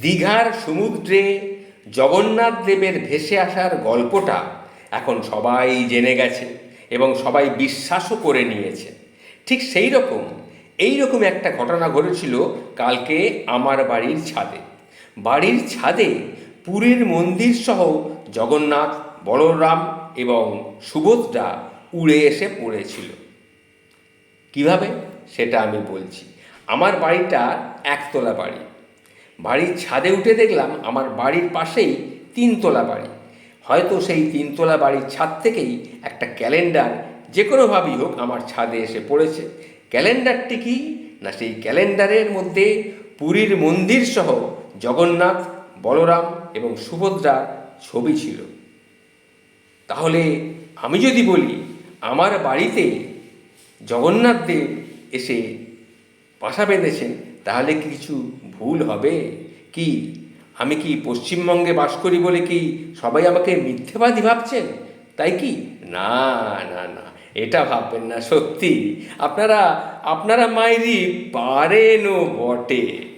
দীঘার সমুদ্রে জগন্নাথ দেবের ভেসে আসার গল্পটা এখন সবাই জেনে গেছে এবং সবাই বিশ্বাসও করে নিয়েছে। ঠিক এইরকম একটা ঘটনা ঘটেছিল কালকে আমার বাড়ির ছাদে। বাড়ির ছাদে পুরীর মন্দির সহ জগন্নাথ, বলরাম এবং সুভদ্রা উড়ে এসে পড়েছিল। কিভাবে সেটা আমি বলছি। আমার বাড়িটা একতলা বাড়ি। বাড়ির ছাদে উঠে দেখলাম আমার বাড়ির পাশেই তিনতলা বাড়ি। হয়তো সেই তিনতলা বাড়ির ছাদ থেকেই একটা ক্যালেন্ডার যে কোনোভাবেই হোক আমার ছাদে এসে পড়েছে। ক্যালেন্ডারটি কি না, সেই ক্যালেন্ডারের মধ্যে পুরীর মন্দির সহ জগন্নাথ, বলরাম এবং সুভদ্রার ছবি ছিল। তাহলে আমি যদি বলি আমার বাড়িতে জগন্নাথ দেব এসে বাসা বেঁধেছেন, তাহলে কি কিছু ভুল হবে? কি আমি কি পশ্চিমবঙ্গে বাস করি বলে কি সবাই আমাকে মিথ্যেবাদী ভাবছেন? তাই কি? না, না, না, এটা ভাববেন না। সত্যি আপনারা মাইরি পারেনও বটে।